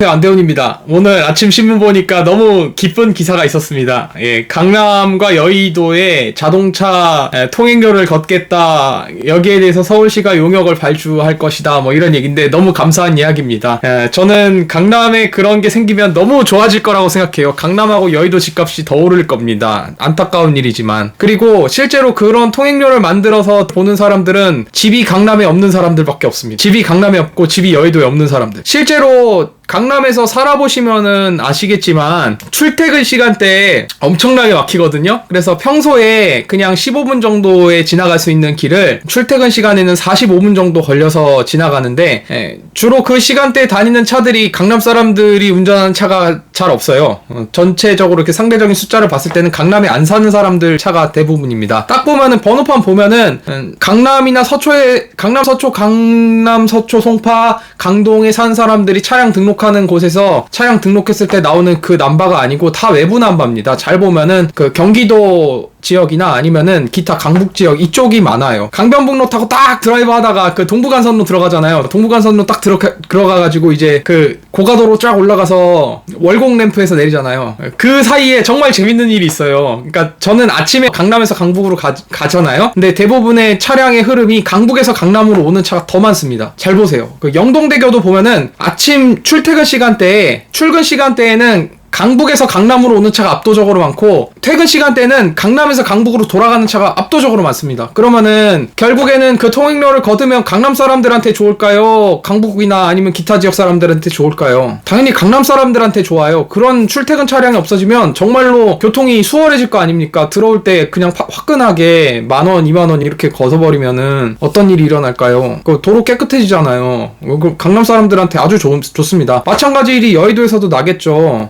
안대훈입니다. 오늘 아침 신문 보니까 너무 기쁜 기사가 있었습니다. 강남과 여의도에 자동차 통행료를 걷겠다. 여기에 대해서 서울시가 용역을 발주할 것이다. 뭐 이런 얘기인데 너무 감사한 이야기입니다. 저는 강남에 그런 게 생기면 너무 좋아질 거라고 생각해요. 강남하고 여의도 집값이 더 오를 겁니다. 안타까운 일이지만. 그리고 실제로 그런 통행료를 만들어서 보는 사람들은 집이 강남에 없는 사람들밖에 없습니다. 집이 강남에 없고 집이 여의도에 없는 사람들. 실제로 강남에서 살아보시면은 아시겠지만 출퇴근 시간대에 엄청나게 막히거든요. 그래서 평소에 그냥 15분 정도에 지나갈 수 있는 길을 출퇴근 시간에는 45분 정도 걸려서 지나가는데 주로 그 시간대에 다니는 차들이 강남 사람들이 운전하는 차가 잘 없어요. 전체적으로 이렇게 상대적인 숫자를 봤을 때는 강남에 안 사는 사람들 차가 대부분입니다. 딱 보면은 번호판 보면은 강남이나 서초에 강남 서초 송파 강동에 사는 사람들이 차량 등록하는 곳에서 차량 등록했을 때 나오는 그 남바가 아니고 다 외부 남바입니다. 잘 보면은 그 경기도 지역이나 아니면은 기타 강북 지역 이쪽이 많아요. 강변북로 타고 딱 드라이브 하다가 그 동부간선로 들어가잖아요. 동부간선로 딱 들어가가지고 이제 그 고가도로 쫙 올라가서 월곡 램프에서 내리잖아요. 그 사이에 정말 재밌는 일이 있어요. 그러니까 저는 아침에 강남에서 강북으로 가잖아요. 근데 대부분의 차량의 흐름이 강북에서 강남으로 오는 차가 더 많습니다. 잘 보세요. 그 영동대교도 보면은 아침 출퇴근 시간대에 출근 시간대에는 강북에서 강남으로 오는 차가 압도적으로 많고 퇴근 시간대는 강남에서 강북으로 돌아가는 차가 압도적으로 많습니다. 그러면은 결국에는 그 통행료를 거두면 강남 사람들한테 좋을까요? 강북이나 아니면 기타 지역 사람들한테 좋을까요? 당연히 강남 사람들한테 좋아요. 그런 출퇴근 차량이 없어지면 정말로 교통이 수월해질 거 아닙니까? 들어올 때 그냥 화끈하게 10,000원, 20,000원 이렇게 걷어버리면은 어떤 일이 일어날까요? 그 도로 깨끗해지잖아요. 강남 사람들한테 아주 좋습니다. 마찬가지 일이 여의도에서도 나겠죠.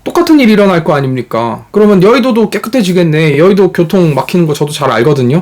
똑같은 일이 일어날 거 아닙니까? 그러면 여의도도 깨끗해지겠네. 여의도 교통 막히는 거 저도 잘 알거든요.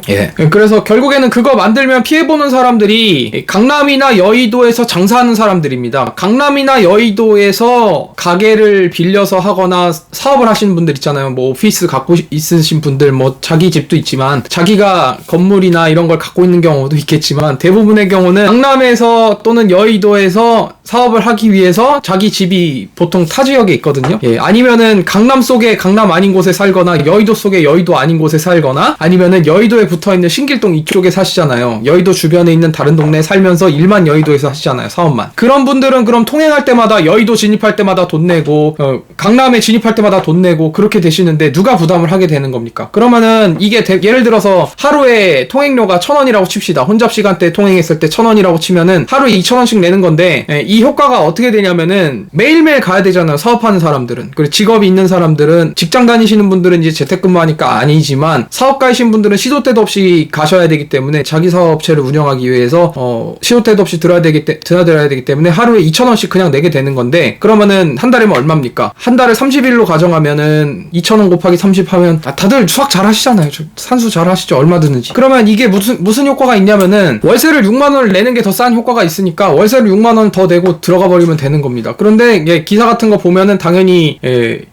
그래서 결국에는 그거 만들면 피해보는 사람들이 강남이나 여의도에서 장사하는 사람들입니다. 강남이나 여의도에서 가게를 빌려서 하거나 사업을 하시는 분들 있잖아요. 뭐 오피스 갖고 있으신 분들, 뭐 자기 집도 있지만 자기가 건물이나 이런 걸 갖고 있는 경우도 있겠지만 대부분의 경우는 강남에서 또는 여의도에서 사업을 하기 위해서 자기 집이 보통 타 지역에 있거든요. 아니면은 강남 속에 강남 아닌 곳에 살거나 여의도 속에 여의도 아닌 곳에 살거나 아니면은 여의도에 붙어있는 신길동 이쪽에 사시잖아요. 여의도 주변에 있는 다른 동네에 살면서 일만 여의도에서 하시잖아요. 사업만. 그런 분들은 그럼 통행할 때마다 여의도 진입할 때마다 돈 내고 강남에 진입할 때마다 돈 내고 그렇게 되시는데 누가 부담을 하게 되는 겁니까? 그러면은 이게 예를 들어서 하루에 통행료가 1,000원이라고 칩시다. 혼잡 시간대 통행했을 때 1,000원이라고 치면은 하루에 2,000원씩 내는 건데 이 효과가 어떻게 되냐면은 매일매일 가야 되잖아요. 사업하는 사람들은. 그리고 직업이 있는 사람들은 드장 다니시는 분들은 이제 재택근무하니까 아니지만 사업가이신 분들은 시도 때도 없이 가셔야 되기 때문에 자기 사업체를 운영하기 위해서 시도 때도 없이 드나들어야 되기 때문에 하루에 2,000원씩 그냥 내게 되는 건데 그러면은 한 달이면 얼마입니까? 한 달에 30일로 가정하면은 2,000원 곱하기 30 하면 다들 수학 잘 하시잖아요. 산수 잘 하시죠. 얼마 드는지. 그러면 이게 무슨 효과가 있냐면은 월세를 6만 원을 내는 게 더 싼 효과가 있으니까 월세를 6만 원 더 내고 들어가 버리면 되는 겁니다. 그런데 기사 같은 거 보면은 당연히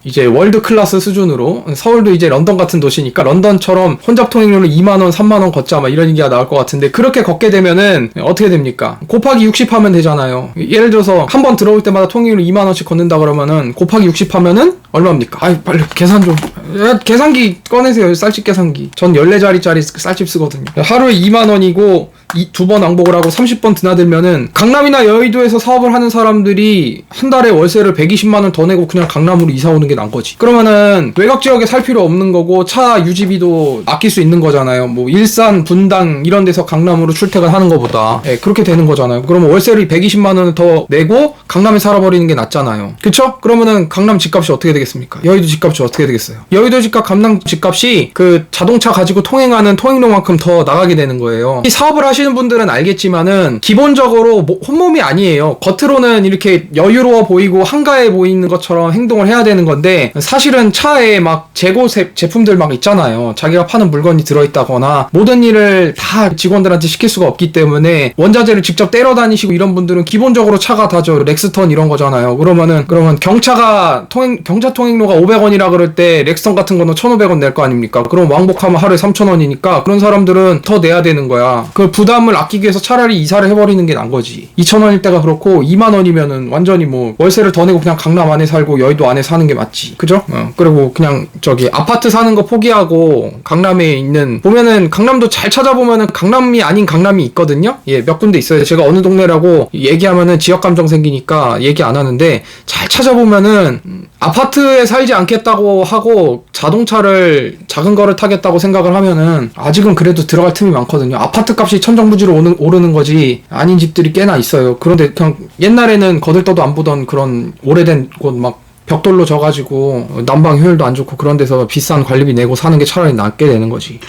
이제 월드 클래스 수준으로 서울도 이제 런던 같은 도시니까 런던처럼 혼잡 통행료를 2만 원, 3만 원 걷자 막 이런 얘기가 나올 것 같은데 그렇게 걷게 되면은 어떻게 됩니까? 곱하기 60 하면 되잖아요. 예를 들어서 한 번 들어올 때마다 통행료 2만 원씩 걷는다 그러면은 곱하기 60 하면은 얼마입니까? 아이 빨리 계산 좀. 계산기 꺼내세요. 쌀집 계산기. 전 14자리짜리 쌀집 쓰거든요. 하루에 2만 원이고 두 번 왕복을 하고 30번 드나들면은 강남이나 여의도에서 사업을 하는 사람들이 한 달에 월세를 120만 원 더 내고 그냥 강남으로 이사 오는 게 난 거지. 그러면은 외곽 지역에 살 필요 없는 거고 차 유지비도 아낄 수 있는 거잖아요. 뭐 일산, 분당 이런 데서 강남으로 출퇴근하는 거보다 그렇게 되는 거잖아요. 그러면 월세를 120만 원을 더 내고 강남에 살아버리는 게 낫잖아요. 그쵸? 그러면은 강남 집값이 어떻게 되겠습니까? 여의도 집값이 어떻게 되겠어요? 여의도 집값, 강남 집값이 그 자동차 가지고 통행하는 통행료만큼 더 나가게 되는 거예요. 이 사업을 하시는 분들은 알겠지만은 기본적으로 혼몸이 아니에요. 겉으로는 이렇게 여유로워 보이고 한가해 보이는 것처럼 행동을 해야 되는 건데 사실은 차에 막 재고 제품들 막 있잖아요. 자기가 파는 물건이 들어있다거나 모든 일을 다 직원들한테 시킬 수가 없기 때문에 원자재를 직접 때려 다니시고 이런 분들은 기본적으로 차가 다죠. 렉스턴 이런 거잖아요. 그러면 경차 통행료가 500원이라 그럴 때 렉스턴 같은 거는 1,500원 낼 거 아닙니까? 그럼 왕복하면 하루에 3,000원이니까 그런 사람들은 더 내야 되는 거야. 그걸 부담을 아끼기 위해서 차라리 이사를 해버리는 게 난 거지. 2,000원일 때가 그렇고 2만 원이면은 완전히 뭐 월세를 더 내고 그냥 강남 안에 살고 여의도 안에 사는 게 맞지. 그죠? 그리고 그냥 저기 아파트 사는 거 포기하고 강남에 있는 보면은 강남도 잘 찾아보면은 강남이 아닌 강남이 있거든요. 예, 몇 군데 있어요. 제가 어느 동네라고 얘기하면은 지역 감정 생기니까 얘기 안 하는데 잘 찾아보면은 아파트에 살지 않겠다고 하고 자동차를 작은 거를 타겠다고 생각을 하면은 아직은 그래도 들어갈 틈이 많거든요. 아파트 값이 천정부지로 오르는 거지 아닌 집들이 꽤나 있어요. 그런데 그냥 옛날에는 거들떠도 안 보던 그런 오래된 곳 막 벽돌로 져가지고 난방 효율도 안 좋고 그런 데서 비싼 관리비 내고 사는 게 차라리 낫게 되는 거지.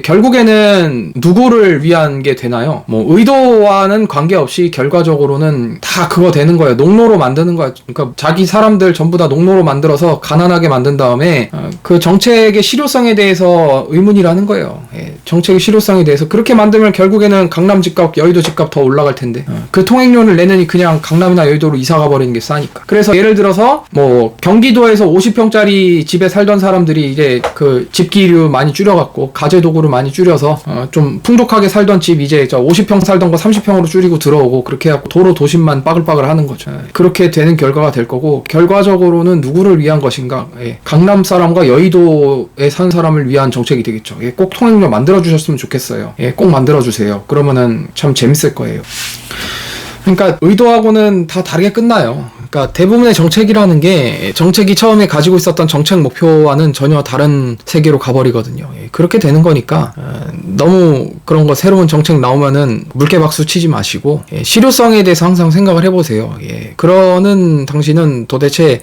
결국에는 누구를 위한 게 되나요? 뭐 의도와는 관계없이 결과적으로는 다 그거 되는 거예요. 농로로 만드는 거야. 그러니까 자기 사람들 전부 다 농로로 만들어서 가난하게 만든 다음에 그 정책의 실효성에 대해서 의문이라는 거예요. 예, 정책의 실효성에 대해서 그렇게 만들면 결국에는 강남 집값, 여의도 집값 더 올라갈 텐데 그 통행료를 내느니 그냥 강남이나 여의도로 이사 가버리는 게 싸니까. 그래서 예를 들어서 뭐 경기도에서 50평짜리 집에 살던 사람들이 이제 그 집기류 많이 줄여갖고 가재 도구를 많이 줄여서 좀 풍족하게 살던 집 이제 50평 살던 거 30평으로 줄이고 들어오고 그렇게 해갖고 도로 도심만 빠글빠글 하는 거죠. 그렇게 되는 결과가 될 거고 결과적으로는 누구를 위한 것인가? 예. 강남 사람과 여의도에 사는 사람을 위한 정책이 되겠죠. 예. 꼭 통행료 만들어 주셨으면 좋겠어요. 예. 꼭 만들어 주세요. 그러면은 참 재밌을 거예요. 그러니까 의도하고는 다 다르게 끝나요. 그러니까 대부분의 정책이라는 게 정책이 처음에 가지고 있었던 정책 목표와는 전혀 다른 세계로 가버리거든요. 예, 그렇게 되는 거니까 너무 그런 거 새로운 정책 나오면은 물개박수 치지 마시고 실효성에 대해서 항상 생각을 해보세요. 예, 그러는 당신은 도대체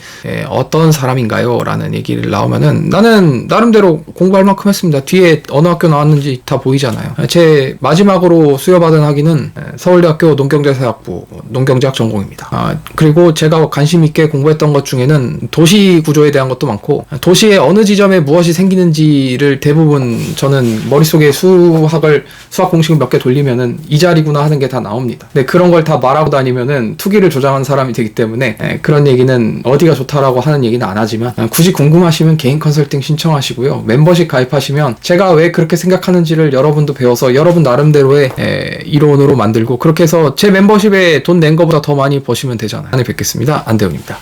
어떤 사람인가요? 라는 얘기를 나오면은 나는 나름대로 공부할 만큼 했습니다. 뒤에 어느 학교 나왔는지 다 보이잖아요. 제 마지막으로 수여받은 학위는 서울대학교 농경제사학부 농경제학 전공입니다. 그리고 제가 관심 있게 공부했던 것 중에는 도시 구조에 대한 것도 많고 도시의 어느 지점에 무엇이 생기는지를 대부분 저는 머릿속에 수학 공식을 몇 개 돌리면은 이 자리구나 하는 게 다 나옵니다. 근데 그런 걸 다 말하고 다니면은 투기를 조장한 사람이 되기 때문에 그런 얘기는 어디가 좋다라고 하는 얘기는 안 하지만 굳이 궁금하시면 개인 컨설팅 신청하시고요. 멤버십 가입하시면 제가 왜 그렇게 생각하는지를 여러분도 배워서 여러분 나름대로의 이론으로 만들고 그렇게 해서 제 멤버십에 돈 낸 거보다 더 많이 버시면 되잖아요. 안에 뵙겠습니다. 안대훈입니다.